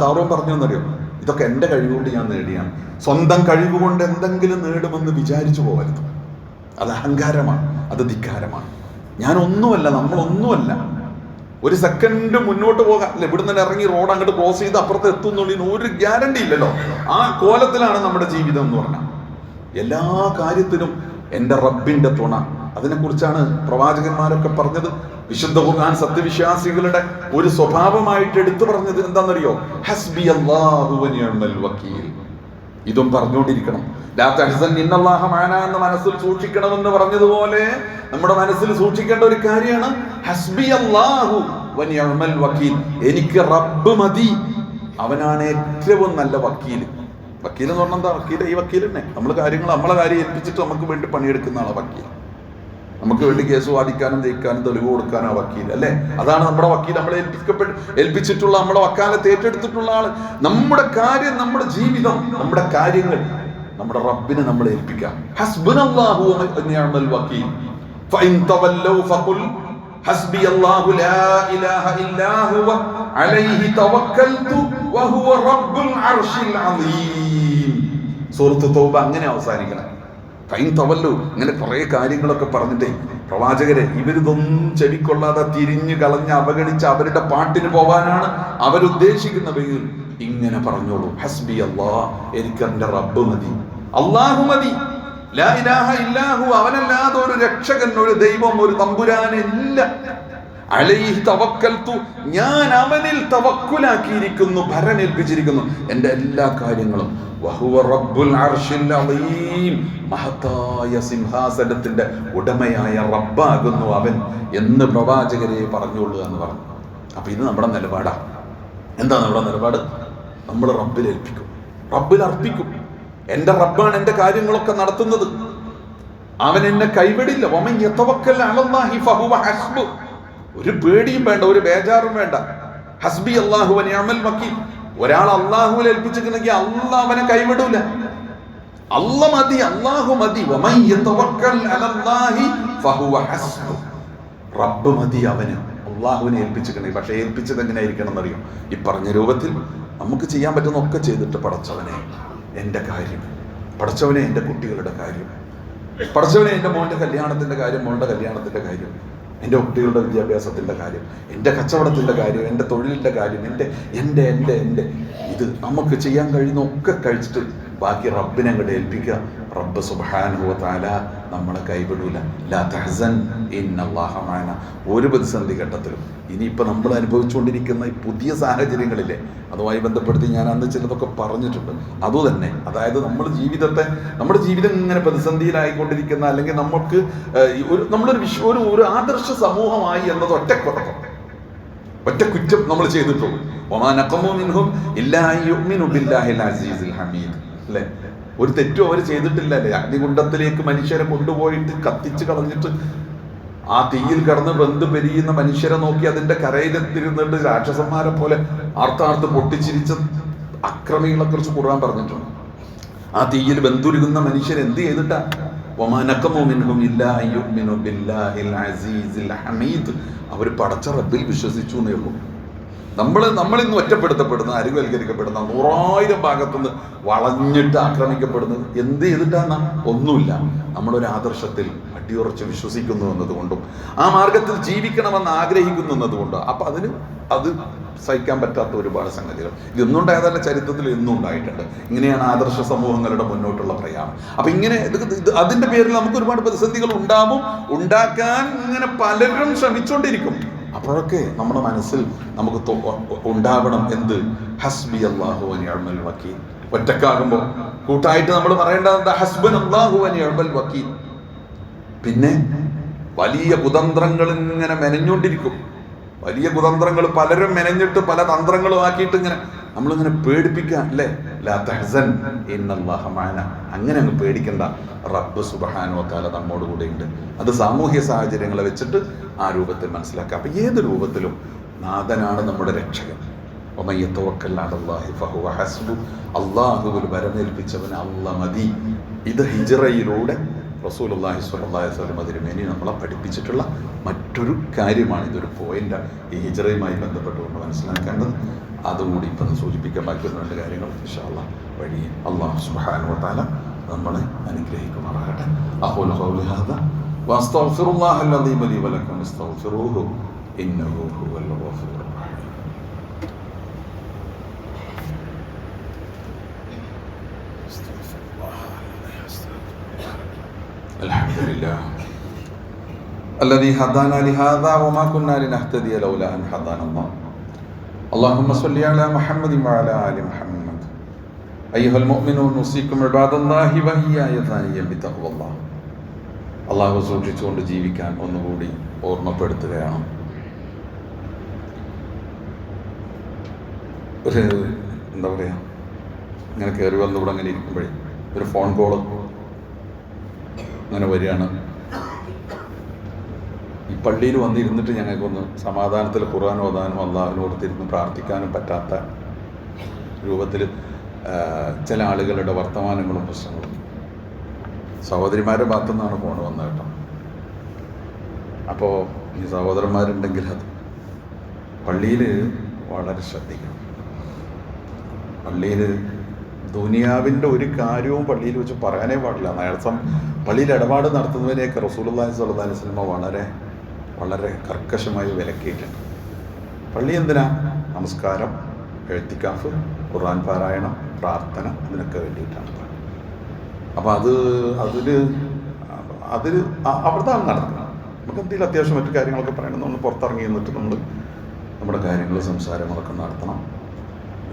ഖാറൂൻ പറഞ്ഞു എന്നറിയോ? ഇതൊക്കെ എൻ്റെ കഴിവുകൊണ്ട് ഞാൻ നേടിയാണ്. സ്വന്തം കഴിവുകൊണ്ട് എന്തെങ്കിലും നേടുമെന്ന് വിചാരിച്ചു പോകരുത്. അത് അഹങ്കാരമാണ്, അത് ധിക്കാരമാണ്. ഞാനൊന്നുമല്ല, നമ്മളൊന്നുമല്ല. ഒരു സെക്കൻഡ് മുന്നോട്ട് പോകാൻ, അല്ലെ, ഇവിടുന്ന് ഇറങ്ങി റോഡ് അങ്ങോട്ട് ക്രോസ് ചെയ്ത് അപ്പുറത്ത് എത്തുന്നുള്ളതിന് ഒരു ഗ്യാരണ്ടി ഇല്ലല്ലോ. ആ കോലത്തിലാണ് നമ്മുടെ ജീവിതം എന്ന് പറഞ്ഞാൽ. എല്ലാ കാര്യത്തിനും എൻ്റെ റബ്ബിന്റെ തുണ. അതിനെക്കുറിച്ചാണ് പ്രവാചകന്മാരൊക്കെ പറഞ്ഞത്. വിശുദ്ധ ഖുർആൻ സത്യവിശ്വാസികളുടെ ഒരു സ്വഭാവമായിട്ട് എടുത്തു പറഞ്ഞത് എന്താണെന്നറിയോ? ഹസ്ബി അല്ലാഹു വ നിഅമൽ വക്കീൽ. ഇതും പറഞ്ഞുകൊണ്ടിരിക്കണം. ലാ തഹ്സൻ ഇന്നല്ലാഹ മഅനാ എന്ന് മനസ്സിൽ സൂക്ഷിക്കണമെന്ന് പറഞ്ഞതുപോലെ നമ്മുടെ മനസ്സിൽ സൂക്ഷിക്കേണ്ട ഒരു കാര്യമാണ് ഹസ്ബി അല്ലാഹു വ നിഅമൽ വക്കീൽ. എനിക്ക് റബ്ബ് മതി, അവനാണ് ഏറ്റവും നല്ല വക്കീൽ. വക്കീൽ എന്ന് പറഞ്ഞാൽ എന്താ? വക്കീൽ ഈ വക്കീൽ തന്നെ. നമ്മളെ കാര്യം ഏൽപ്പിച്ചിട്ട് നമുക്ക് വേണ്ടി പണിയെടുക്കുന്ന ആളാണ് വക്കീൽ. നമുക്ക് വേണ്ടി കേസ് വാദിക്കാനും ജയിക്കാനും തെളിവ് കൊടുക്കാനും ആ വക്കീൽ, അല്ലേ? അതാണ് നമ്മുടെ വക്കീൽ. നമ്മളെ ഏൽപ്പിച്ചിട്ടുള്ള, നമ്മുടെ വക്കാലത്ത് ഏറ്റെടുത്തിട്ടുള്ള ആള്. നമ്മുടെ കാര്യം, നമ്മുടെ ജീവിതം, നമ്മുടെ കാര്യങ്ങൾ നമ്മുടെ റബ്ബിനെ നമ്മൾ ഏൽപ്പിക്കാം. ഹസ്ബുനല്ലാഹു വ നിഅമൽ വക്കീൽ. ഫഇൻ തവല്ലൗ ഫഖുൽ ഹസ്ബിയല്ലാഹു ലാ ഇലാഹ ഇല്ലാ ഹുവ അലൈഹി തവക്കൽതു വഹുവ റബ്ബുൽ അർശിൽ അസീം. സൂറത്ത് തൗബ അങ്ങനെ അവസാനിക്കണം. ഫൈൻ തവല്ലു, ഇങ്ങനെ കുറേ കാര്യങ്ങളൊക്കെ പറഞ്ഞിട്ടേ പ്രവാചകരെ ഇവരിതൊന്നും ചെവിക്കൊള്ളാതെ തിരിഞ്ഞു കളഞ്ഞ് അവഗണിച്ച് അവരുടെ പാട്ടിന് പോവാനാണ് അവരുദ്ദേശിക്കുന്നവെങ്കിൽ ഇങ്ങനെ പറഞ്ഞോളൂ, ഹസ്ബി അല്ലാഹ്, എനിക്ക് എൻ്റെ റബ്ബ് മതി, അല്ലാഹു മതി, ലാ ഇലാഹ ഇല്ലാഹു, അവനല്ലാതെ ഒരു രക്ഷകൻ, ഒരു ദൈവം, ഒരു തമ്പുരാനില്ല. അലൈഹി തവക്കൽതു, ഞാൻ അവനിൽ തവക്കുലാക്കിയിരിക്കുന്നു, ഭരമേൽപ്പിച്ചിരിക്കുന്നു എൻ്റെ എല്ലാ കാര്യങ്ങളും. വഹുവ റബ്ബുൽ അർശിൽ അളീം, മഹത്തായ സിംഹാസനത്തിന്റെ ഉടമയായ റബ്ബാകുന്നു അവൻ എന്ന് പ്രവാചകരെ പറഞ്ഞുകൊള്ളുക എന്ന് പറഞ്ഞു. അപ്പൊ ഇത് നമ്മുടെ നിലപാടാണ്. എന്താ നമ്മുടെ നിലപാട്? നമ്മൾ റബ്ബിൽ ഏൽപ്പിക്കും, റബ്ബിൽ അർപ്പിക്കും. എൻ്റെ റബ്ബാണ് എൻ്റെ കാര്യങ്ങളൊക്കെ നടത്തുന്നത്, അവൻ എന്നെ കൈവിടില്ല. വമൻ യതവക്കൽ അലല്ലാഹി ഫഹുവ ഹസ്ബു, ഒരു പേടിയും വേണ്ട, ഒരു ബേജാറും വേണ്ട. ഹസ്ബി അല്ലാഹു വ നിഅമൽ വക്കീൽ. ഒരാൾ അള്ളാഹുവിൽ ഏൽപ്പിച്ചിട്ടുണ്ടെങ്കിൽ അള്ളാഹ് അവനെ കൈവിടൂല. അല്ലാഹ് മതി, അല്ലാഹു മതി. വമൻ യതവക്കൽ അലല്ലാഹി ഫഹുവ ഹസ്ബു, റബ്ബ് മതി അവന്, അള്ളാഹുവിനെ ഏൽപ്പിച്ചിട്ടുണ്ടെങ്കിൽ. പക്ഷെ ഏൽപ്പിച്ചത് എങ്ങനെയായിരിക്കണം എന്നറിയോ? ഈ പറഞ്ഞ രൂപത്തിൽ നമുക്ക് ചെയ്യാൻ പറ്റുന്ന ഒക്കെ ചെയ്തിട്ട്, പടച്ചവനെ എൻ്റെ കാര്യം, പടച്ചവനെ എൻ്റെ കുട്ടികളുടെ കാര്യം, പടച്ചവനെ എൻ്റെ മോൻ്റെ കല്യാണത്തിൻ്റെ കാര്യം, മോളുടെ കല്യാണത്തിൻ്റെ കാര്യം, എൻ്റെ കുട്ടികളുടെ വിദ്യാഭ്യാസത്തിൻ്റെ കാര്യം, എൻ്റെ കച്ചവടത്തിൻ്റെ കാര്യം, എൻ്റെ തൊഴിലിൻ്റെ കാര്യം, എൻ്റെ ഇത് നമുക്ക് ചെയ്യാൻ കഴിയുന്ന ഒക്കെ കഴിച്ചിട്ട് ബാക്കി റബ്ബിനെ അങ്ങോട്ട് ഏൽപ്പിക്കുക. റബ്ബ് സുബ്ഹാനഹു വ തആല നമ്മളെ കൈവിടൂല. ലാ തഹ്സൻ ഇന്നല്ലാഹ മഅനാ. ഒരു പ്രതിസന്ധി ഘട്ടത്തിലും ഇനിയിപ്പോൾ നമ്മൾ അനുഭവിച്ചുകൊണ്ടിരിക്കുന്ന ഈ പുതിയ സാഹചര്യങ്ങളില്ലേ, അതുമായി ബന്ധപ്പെടുത്തി ഞാൻ അന്ന് ചിലതൊക്കെ പറഞ്ഞിട്ടുണ്ട്. അതുതന്നെ, അതായത് നമ്മുടെ ജീവിതം ഇങ്ങനെ പ്രതിസന്ധിയിലായിക്കൊണ്ടിരിക്കുന്ന, അല്ലെങ്കിൽ നമുക്ക് നമ്മളൊരു ആദർശ സമൂഹമായി എന്നത് ഒറ്റ കുറ്റം നമ്മൾ ചെയ്തിട്ടുള്ളൂ. വമാ നഖമു മിൻഹും ഇല്ലാ അൻ യുഅ്മിനു ബില്ലാഹിൽ അസീസിൽ ഹമീദ്. അല്ലേ? ഒരു തെറ്റും അവർ ചെയ്തിട്ടില്ല. അല്ലേ? അഗ്നികുണ്ഡത്തിലേക്ക് മനുഷ്യരെ കൊണ്ടുപോയിട്ട് കത്തിച്ച് കളഞ്ഞിട്ട് ആ തീയിൽ കടന്ന് വെന്ത് പെരിയുന്ന മനുഷ്യരെ നോക്കി അതിന്റെ കരയിലെത്തിരുന്നിട്ട് രാക്ഷസന്മാരെ പോലെ ആർത്താർത്ത് പൊട്ടിച്ചിരിച്ച അക്രമികളെ കുറിച്ച് ഖുർആൻ പറഞ്ഞിട്ടുണ്ട്. ആ തീയിൽ വെന്തുരുകുന്ന മനുഷ്യർ എന്ത് ചെയ്തിട്ടാ? വമാ നഖമു മിൻഹും ഇല്ലാ അൻ യുഅ്മിനു ബില്ലാഹിൽ അസീസിൽ ഹമീദ്. അവർ പടച്ച റബ്ബിൽ വിശ്വസിച്ചു എന്നേ ഉള്ളൂ. നമ്മളിന്ന് ഒറ്റപ്പെടുത്തപ്പെടുന്ന, അരിവൽക്കരിക്കപ്പെടുന്ന, 100,000 ഭാഗത്തുനിന്ന് വളഞ്ഞിട്ട് ആക്രമിക്കപ്പെടുന്നത് എന്ത് ചെയ്തിട്ടാണ്? ഒന്നുമില്ല. നമ്മളൊരു ആദർശത്തിൽ അടിയുറച്ച് വിശ്വസിക്കുന്നു എന്നതുകൊണ്ടും ആ മാർഗത്തിൽ ജീവിക്കണമെന്ന് ആഗ്രഹിക്കുന്നു എന്നതുകൊണ്ടും. അപ്പം അത് സഹിക്കാൻ പറ്റാത്ത ഒരുപാട് സംഗതികൾ ഇതൊന്നുണ്ടായതല്ല, ചരിത്രത്തിൽ എന്നും ഉണ്ടായിട്ടുണ്ട്. ഇങ്ങനെയാണ് ആദർശ സമൂഹങ്ങളുടെ മുന്നോട്ടുള്ള പ്രയാണം. അപ്പം ഇങ്ങനെ അതിൻ്റെ പേരിൽ നമുക്ക് ഒരുപാട് പ്രതിസന്ധികൾ ഉണ്ടാക്കാൻ ഇങ്ങനെ പലരും ശ്രമിച്ചുകൊണ്ടിരിക്കും. അപ്പോഴൊക്കെ നമ്മുടെ മനസ്സിൽ നമുക്ക് ഉണ്ടാവണം എന്ത്? ഹസ്ബി അല്ലാഹു വ നിഅമൽ വക്കീൽ. ഒറ്റക്കാകുമ്പോൾ കൂട്ടായിട്ട് നമ്മൾ പറയേണ്ടത് ഹസ്ബുനല്ലാഹു വ നിഅമൽ വക്കീൽ. പിന്നെ വലിയ കുതന്ത്രങ്ങൾ ഇങ്ങനെ മെനഞ്ഞുകൊണ്ടിരിക്കും. വലിയ കുതന്ത്രങ്ങൾ പലരും മെനഞ്ഞിട്ട് പല തന്ത്രങ്ങളും ആക്കിയിട്ട് നമ്മളിങ്ങനെ പേടിപ്പിക്കാൻ, അല്ലേ? ലാ തഹ്സൻ ഇന്നല്ലാഹ മഅനാ. അങ്ങനെ അങ്ങ് പേടിക്കണ്ട, റബ്ബ് സുബ്ഹാനഹു വ തആല നമ്മോട് കൂടെ ഉണ്ട്. അത് സാമൂഹ്യ സാഹചര്യങ്ങളെ വെച്ചിട്ട് ആ രൂപത്തിൽ മനസ്സിലാക്കുക. അപ്പം ഏത് രൂപത്തിലും നാഥനാണ് നമ്മുടെ രക്ഷകൻ. വമൻ യതവക്കൽ അലല്ലാഹി ഫഹുവ ഹസ്ബു. അല്ലാഹുവിൽ വരമേൽപ്പിച്ചവന് അല്ലാഹ് മതി. ഇത് ഹിജ്റയിലൂടെ റസൂലുള്ളാഹി സ്വല്ലല്ലാഹു അലൈഹി വസല്ലം തിരുമേനി നമ്മളെ പഠിപ്പിച്ചിട്ടുള്ള മറ്റൊരു കാര്യമാണ്. ഇതൊരു പോയിന്റാണ് ഈ ഹിജ്റയുമായി ബന്ധപ്പെട്ടുകൊണ്ട് മനസ്സിലാക്കേണ്ടത്. അതുകൂടി ഇപ്പം സൂചിപ്പിക്കാൻ ബാക്കിയുള്ള 2 കാര്യങ്ങൾ ഇൻഷാ അല്ലാഹ് വഴി അല്ലാഹു സുബ്ഹാനഹു വ തആല നമ്മളെ അനുഗ്രഹിക്കുമാറാകട്ടെ. അഖൂലു ഖൗലി ഹാദാ വഅസ്തഗ്ഫിറുല്ലാഹൽ അദീമ ലി വലക്കും അസ്തഗ്ഫിറൂഹു ഇന്നഹു ഹുവൽ ഗഫൂറുർ റഹീം. അൽഹംദുലില്ലാഹ് الذي هدانا لهذا وما كنا لنهتدي لولا أن هدانا الله. اللهم صل على محمد وعلى آل محمد. أيها المؤمنون أوصيكم عباد الله وإياي ثانيا بتقوى الله. അള്ളാഹു സൂക്ഷിച്ചുകൊണ്ട് ജീവിക്കാൻ ഒന്നുകൂടി ഓർമ്മപ്പെടുത്തുകയാണ്. എന്താ പറയുക, ഇങ്ങനെ കയറി വന്നിവിടെ അങ്ങനെ ഇരിക്കുമ്പോഴേ ഒരു ഫോൺ കോള് അങ്ങനെ വരികയാണ്. ഈ പള്ളിയിൽ വന്നിരുന്നിട്ട് ഞങ്ങൾക്കൊന്ന് സമാധാനത്തിൽ ഖുർആൻ ഓതാനും അള്ളാഹുവിനോടത്തിരുന്ന് പ്രാർത്ഥിക്കാനും പറ്റാത്ത രൂപത്തിൽ ചില ആളുകളുടെ വർത്തമാനങ്ങളും പ്രശ്നങ്ങളും സഹോദരിമാരുടെ ഭാഗത്തു നിന്നാണ് ഫോൺ വന്നത് കേട്ടോ. അപ്പോൾ ഈ സഹോദരന്മാരുണ്ടെങ്കിൽ അത് പള്ളിയിൽ വളരെ ശ്രദ്ധിക്കണം. പള്ളിയിൽ ദുനിയാവിൻ്റെ ഒരു കാര്യവും പള്ളിയിൽ വെച്ച് പറയാനേ പാടില്ല. നേരത്തെ പള്ളിയിൽ ഇടപാട് നടത്തുന്നതിനെയൊക്കെ റസൂലുള്ളാഹി സ്വല്ലല്ലാഹി അലൈഹി വസല്ലം വളരെ വളരെ കർക്കശമായി വിലക്കിയിട്ടുണ്ട്. പള്ളി എന്തിനാ? നമസ്കാരം, എഴുത്തിക്കാഫ്, ഖുർആൻ പാരായണം, പ്രാർത്ഥന, ഇതിനൊക്കെ വേണ്ടിയിട്ടാണ്. അപ്പോൾ അതിൽ അവിടുന്നാണ് നടക്കുന്നത്. നമുക്ക് എന്തെങ്കിലും അത്യാവശ്യം മറ്റു കാര്യങ്ങളൊക്കെ പറയണം, നമ്മൾ പുറത്തിറങ്ങി നിന്നിട്ട് നമ്മൾ നമ്മുടെ കാര്യങ്ങൾ സംസാരങ്ങളൊക്കെ നടത്തണം.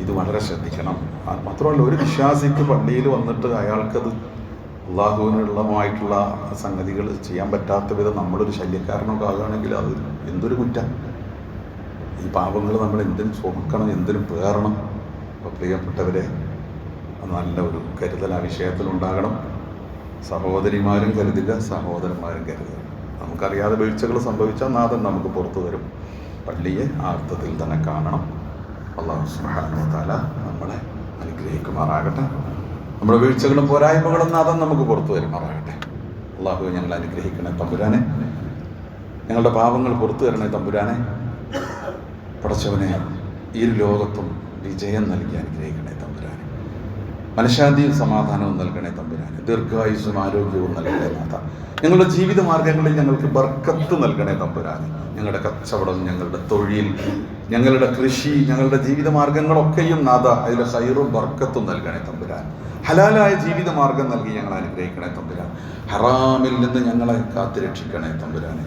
ഇത് വളരെ ശ്രദ്ധിക്കണം. മാത്രമല്ല, ഒരു വിശ്വാസിക്ക് പള്ളിയിൽ വന്നിട്ട് അയാൾക്കത് അള്ളാഹുവിനുള്ളതുമായിട്ടുള്ള സംഗതികൾ ചെയ്യാൻ പറ്റാത്ത വിധം നമ്മളൊരു ശല്യക്കാരനൊക്കെ ആകുകയാണെങ്കിൽ അത് എന്തൊരു കുറ്റം. ഈ പാപങ്ങൾ നമ്മൾ എന്തിനും ചുമക്കണം, എന്തിനും പേറണം. അപ്പോൾ പ്രിയപ്പെട്ടവരെ, നല്ല ഒരു കരുതൽ ആ വിഷയത്തിലുണ്ടാകണം. സഹോദരിമാരും കരുതുക, സഹോദരന്മാരും കരുതുക. നമുക്കറിയാതെ വീഴ്ചകൾ സംഭവിച്ചാൽ നാഥൻ നമുക്ക് പുറത്തു വരും. പള്ളിയെ ആ അർത്ഥത്തിൽ തന്നെ കാണണം. അല്ലാഹു സുബ്ഹാനഹു വ തആല നമ്മളെ അനുഗ്രഹിക്കുമാറാകട്ടെ. നമ്മുടെ വീഴ്ചകളും പോരായ്മകളും നാഥൻ നമുക്ക് പുറത്തു വരുമാറാകട്ടെ. അല്ലാഹു ഞങ്ങളെ അനുഗ്രഹിക്കണേ തമ്പുരാനെ. ഞങ്ങളുടെ പാപങ്ങൾ പുറത്തു തരണേ തമ്പുരാനെ. പടച്ചവനെ, ഈ ലോകത്തും വിജയം നൽകി അനുഗ്രഹിക്കണേ തമ്പുരാനെ. മനഃശാന്തിയും സമാധാനവും നൽകണേ തമ്പുരാനെ. ദീർഘായുസ്സും ആരോഗ്യവും നൽകണേ നാഥ. ഞങ്ങളുടെ ജീവിത മാർഗങ്ങളിൽ ഞങ്ങൾക്ക് ബർക്കത്ത് നൽകണേ തമ്പുരാനെ. ഞങ്ങളുടെ കച്ചവടം, ഞങ്ങളുടെ തൊഴിൽ, ഞങ്ങളുടെ കൃഷി, ഞങ്ങളുടെ ജീവിത മാർഗങ്ങളൊക്കെയും നാഥ അതിൽ ഖൈറും ബർക്കത്തും നൽകണേ തമ്പുരാൻ. ഹലാലായ ജീവിത മാർഗം നൽകി ഞങ്ങളെ അനുഗ്രഹിക്കണേ തമ്പുരാൻ. ഹറാമിൽ നിന്ന് ഞങ്ങളെ കാത്തുരക്ഷിക്കണേ തമ്പുരാനെ.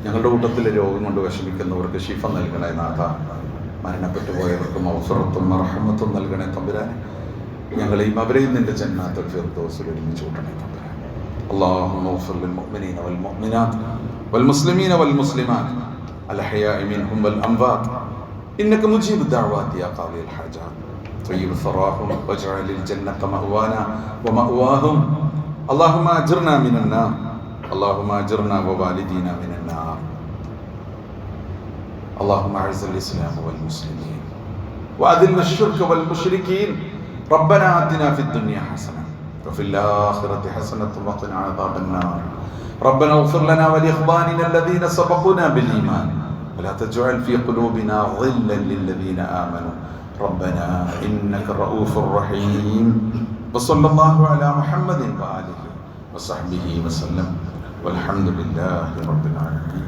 ഞങ്ങളുടെ കൂട്ടത്തിലെ രോഗം കൊണ്ട് വിഷമിക്കുന്നവർക്ക് ശിഫ നൽകണേ നാഥ. മരണപ്പെട്ടു പോയവർക്ക് മഗ്ഫിറത്തും മർഹമത്തും നൽകണേ തമ്പുരാനെ. ഞങ്ങളെയും അവരെയും നിന്റെ ജന്നാത്തുൽ ഫിർദൗസിൽ ഒരുമിച്ച് കൂട്ടണേ തമ്പുരാൻ. اللهم اغفر للمؤمنين والمؤمنات والمسلمين والمسلمات الأحياء منهم والأموات إنك مجيب الدعوات يا قاضي الحاجات. طيب ثراهم واجعل الجنة مأوانا ومأواهم. اللهم أجرنا من النار. اللهم أجرنا ووالدينا من النار. اللهم أعز الإسلام والمسلمين وأذل الشرك والمشركين. ربنا آتنا في الدنيا حسنة وفي الآخرة حسنة وقنا عذاب النار. ربنا اغفر لنا ولإخواننا الذين سبقونا بالإيمان ولا تجعل في قلوبنا غلا للذين آمنوا ربنا إنك رؤوف رحيم. وصلى الله على محمد وآله وصحبه وسلم والحمد لله رب العالمين.